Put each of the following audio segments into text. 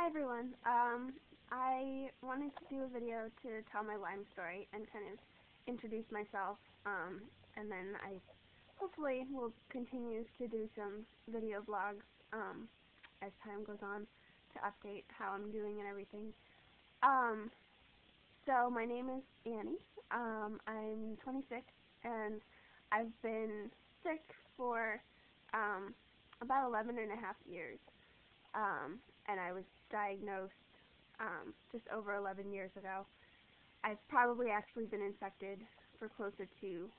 Hi everyone. I wanted to do a video to tell my Lyme story and kind of introduce myself, and then I hopefully will continue to do some video blogs as time goes on to update how I'm doing and everything. So my name is Annie. I'm 26 and I've been sick for about 11 and a half years. And I was diagnosed just over 11 years ago. I've probably actually been infected for closer to,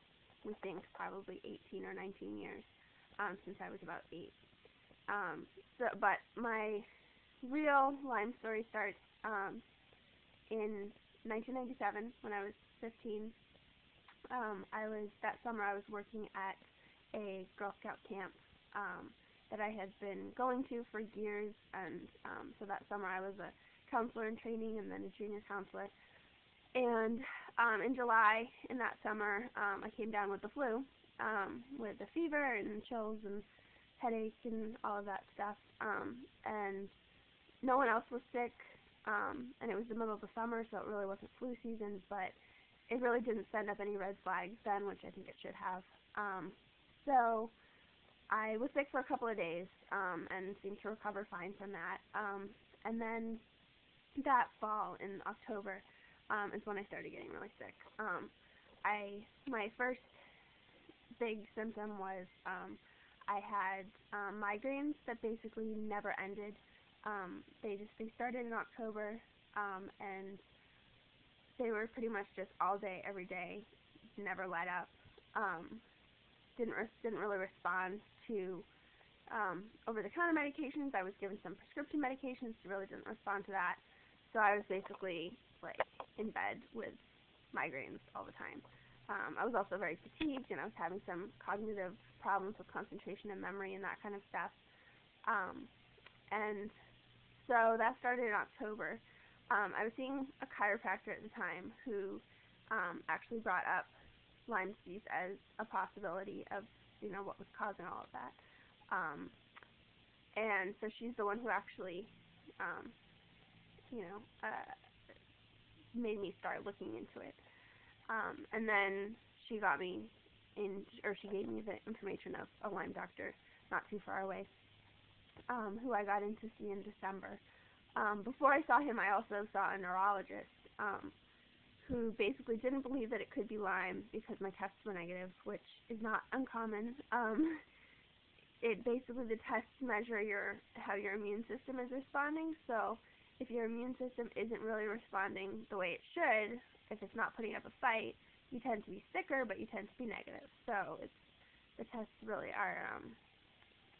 we think, probably 18 or 19 years since I was about 8. But my real Lyme story starts in 1997 when I was 15. That summer I was working at a Girl Scout camp that I had been going to for years, and so that summer I was a counselor in training and then a junior counselor. And in July, in that summer, I came down with the flu, with a fever and chills and headache and all of that stuff. And no one else was sick, and it was the middle of the summer, so it really wasn't flu season, but it really didn't send up any red flags then, which I think it should have. So I was sick for a couple of days and seemed to recover fine from that. And then that fall in October is when I started getting really sick. My first big symptom was I had migraines that basically never ended. They started in October, and they were pretty much just all day, every day, never let up. Didn't really respond to over-the-counter medications. I was given some prescription medications, really didn't respond to that. So I was basically like in bed with migraines all the time. I was also very fatigued, and I was having some cognitive problems with concentration and memory and that kind of stuff. And so that started in October. I was seeing a chiropractor at the time who actually brought up Lyme disease as a possibility of, what was causing all of that. And so she's the one who actually, made me start looking into it. And then she got me she gave me the information of a Lyme doctor not too far away, who I got in to see in December. Before I saw him, I also saw a neurologist, who basically didn't believe that it could be Lyme because my tests were negative, which is not uncommon. The tests measure how your immune system is responding. So if your immune system isn't really responding the way it should, if it's not putting up a fight, you tend to be sicker, but you tend to be negative. So the tests really are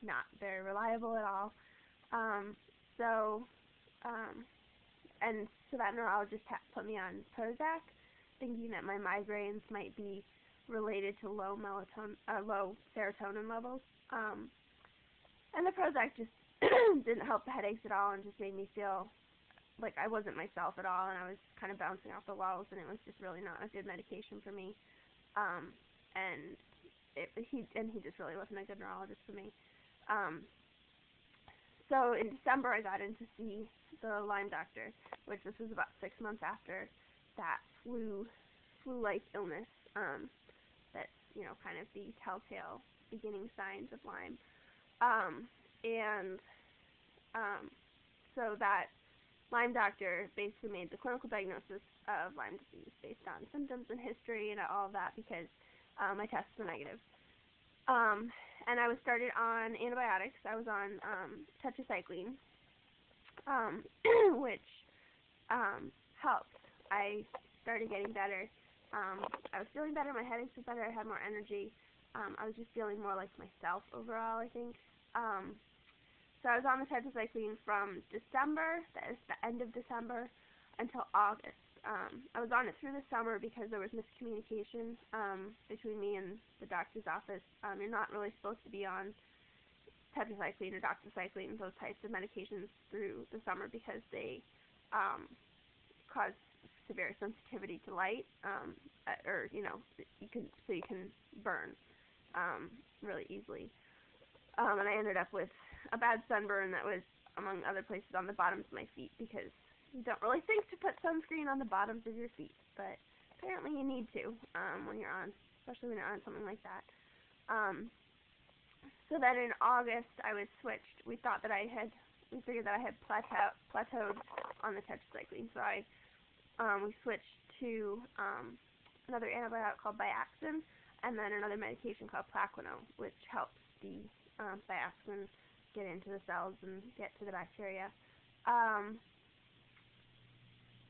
not very reliable at all. And so that neurologist put me on Prozac, thinking that my migraines might be related to low serotonin levels. And the Prozac just didn't help the headaches at all, and just made me feel like I wasn't myself at all, and I was kind of bouncing off the walls, and it was just really not a good medication for me. And he just really wasn't a good neurologist for me. So in December, I got in to see the Lyme doctor, which this was about 6 months after that flu-like illness. That's kind of the telltale beginning signs of Lyme. So that Lyme doctor basically made the clinical diagnosis of Lyme disease based on symptoms and history and all of that, because my tests were negative. And I was started on antibiotics. I was on tetracycline, which helped. I started getting better. I was feeling better. My headaches were better. I had more energy. I was just feeling more like myself overall, I think. So I was on the tetracycline from December, that is the end of December, until August. I was on it through the summer because there was miscommunication between me and the doctor's office. You're not really supposed to be on tetracycline or doxycycline, those types of medications, through the summer because they cause severe sensitivity to light, you can burn really easily. And I ended up with a bad sunburn that was among other places, on the bottoms of my feet, because you don't really think to put sunscreen on the bottoms of your feet, but apparently you need to when you're on, especially when you're on something like that. So then in August I was switched. We figured that I had plateaued on the tetracycline, so we switched to another antibiotic called Biaxin, and then another medication called Plaquenil, which helps the Biaxin get into the cells and get to the bacteria.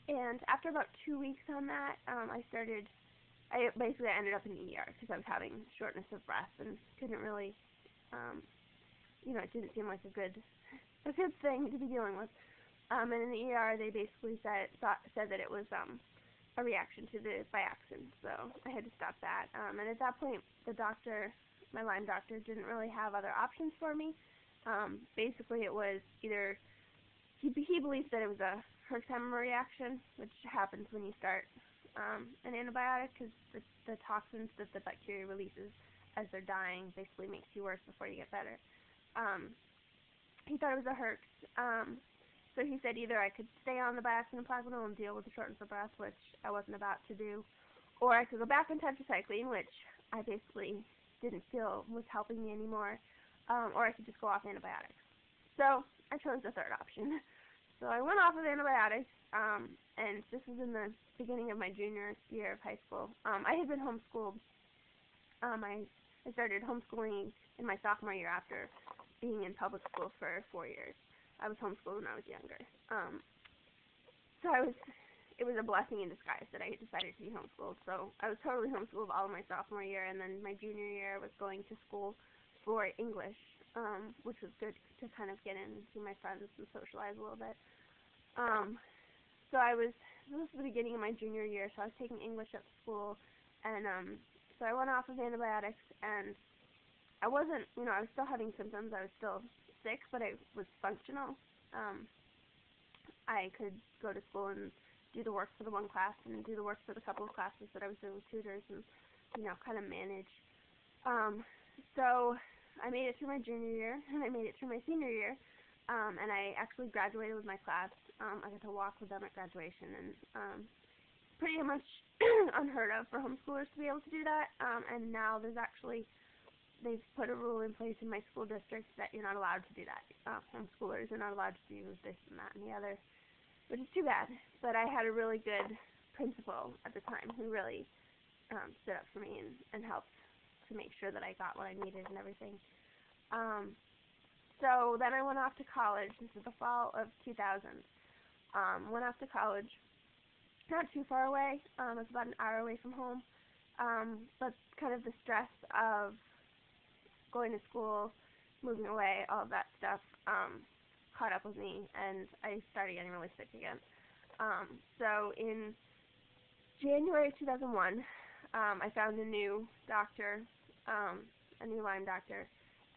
And after about 2 weeks on that, I ended up in the ER because I was having shortness of breath and couldn't really, it didn't seem like a good thing to be dealing with. And in the ER, they basically said that it was a reaction to the Biaxin, so I had to stop that. And at that point, my Lyme doctor, didn't really have other options for me. Basically, it was either he believed that it was a Herxheimer reaction, which happens when you start an antibiotic, because the toxins that the bacteria releases as they're dying basically makes you worse before you get better. He thought it was a Herx, so he said either I could stay on the Biaxin and Plaquenil and deal with the shortness of breath, which I wasn't about to do, or I could go back on tetracycline, which I basically didn't feel was helping me anymore, or I could just go off antibiotics. So I chose the third option. So I went off of antibiotics, and this was in the beginning of my junior year of high school. I had been homeschooled. I started homeschooling in my sophomore year after being in public school for 4 years. I was homeschooled when I was younger. So it was a blessing in disguise that I decided to be homeschooled. So I was totally homeschooled all of my sophomore year, and then my junior year I was going to school for English, which was good to kind of get in and see my friends and socialize a little bit. This was the beginning of my junior year, so I was taking English at school, and so I went off of antibiotics, and I wasn't, I was still having symptoms. I was still sick, but I was functional. I could go to school and do the work for the one class and do the work for the couple of classes that I was doing with tutors, and kind of manage. So I made it through my junior year, and I made it through my senior year, and I actually graduated with my class. I got to walk with them at graduation, and pretty much unheard of for homeschoolers to be able to do that. And now they've put a rule in place in my school district that you're not allowed to do that. Homeschoolers are not allowed to do this and that and the other, which is too bad. But I had a really good principal at the time who really stood up for me and helped to make sure that I got what I needed and everything. So then I went off to college. This is the fall of 2000. Went off to college, not too far away. It was about an hour away from home. But kind of the stress of going to school, moving away, all of that stuff caught up with me, and I started getting really sick again. So in January of 2001, I found a new doctor, a new Lyme doctor,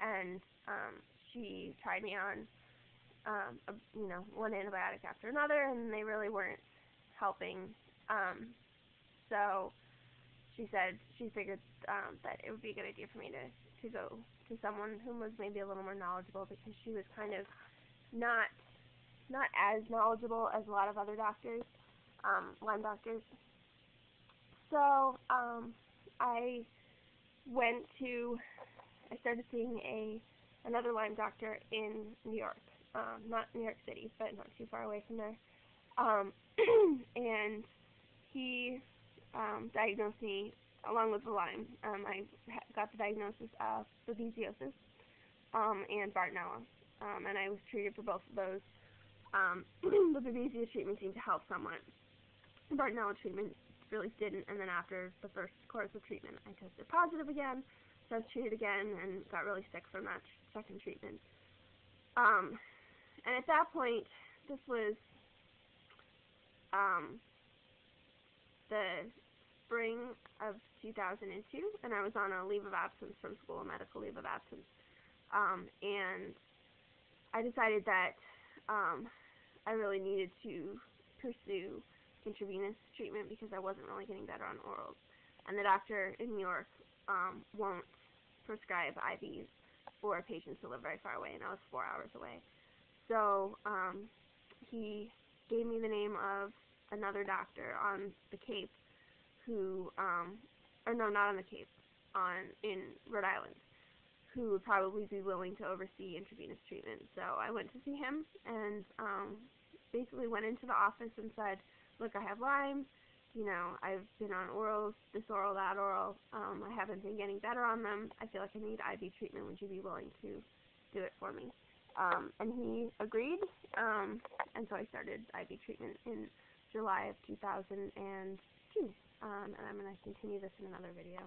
and she tried me on, one antibiotic after another, and they really weren't helping. So she figured that it would be a good idea for me to go to someone who was maybe a little more knowledgeable, because she was kind of not as knowledgeable as a lot of other doctors, Lyme doctors. So I started seeing another Lyme doctor in New York, not New York City, but not too far away from there. And he diagnosed me along with the Lyme. I got the diagnosis of babesiosis and Bartonella, and I was treated for both of those. The babesia treatment seemed to help somewhat. The Bartonella treatment really didn't, and then after the first course of treatment, I tested positive again, so I was treated again and got really sick from that second treatment. And at that point, this was the spring of 2002, and I was on a leave of absence from school, a medical leave of absence, and I decided that I really needed to pursue intravenous treatment because I wasn't really getting better on orals, and the doctor in New York won't prescribe IVs for patients who live very far away, and I was 4 hours away. So he gave me the name of another doctor on the Cape who, or no, not on the Cape, in Rhode Island, who would probably be willing to oversee intravenous treatment. So I went to see him and basically went into the office and said, look, I have Lyme. You know, I've been on orals, this oral, that oral. I haven't been getting better on them. I feel like I need IV treatment. Would you be willing to do it for me? And he agreed, and so I started IV treatment in July of 2002. And I'm going to continue this in another video.